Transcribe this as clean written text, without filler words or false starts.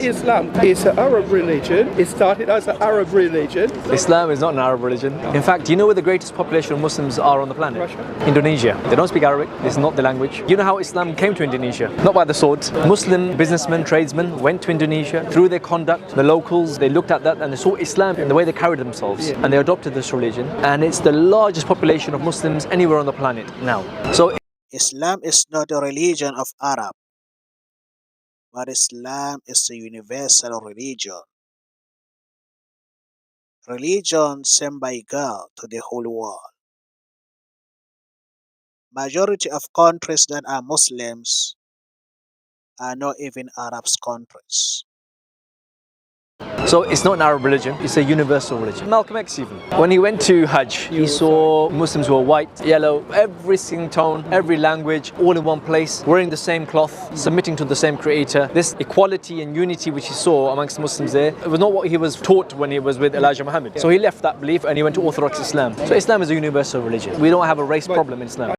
Islam is an Arab religion. It started as an Arab religion. Islam is not an Arab religion. In fact, do you know where the greatest population of Muslims are on the planet? Russia. Indonesia. They don't speak Arabic. It's not the language. You know how Islam came to Indonesia? Not by the sword. Muslim businessmen, tradesmen went to Indonesia. Through their conduct, the locals, they looked at that and they saw Islam in the way they carried themselves. Yeah. And they adopted this religion. And it's the largest population of Muslims anywhere on the planet now. So Islam is not a religion of Arab, but Islam is a universal religion. Religion sent by God to the whole world. Majority of countries that are Muslims are not even Arab countries. So it's not an Arab religion, it's a universal religion. Malcolm X even, when he went to Hajj, he saw Muslims who were white, yellow, every skin tone, every language, all in one place, wearing the same cloth, submitting to the same creator. This equality and unity which he saw amongst Muslims there, it was not what he was taught when he was with Elijah Muhammad. So he left that belief and he went to Orthodox Islam. So Islam is a universal religion. We don't have a race problem in Islam.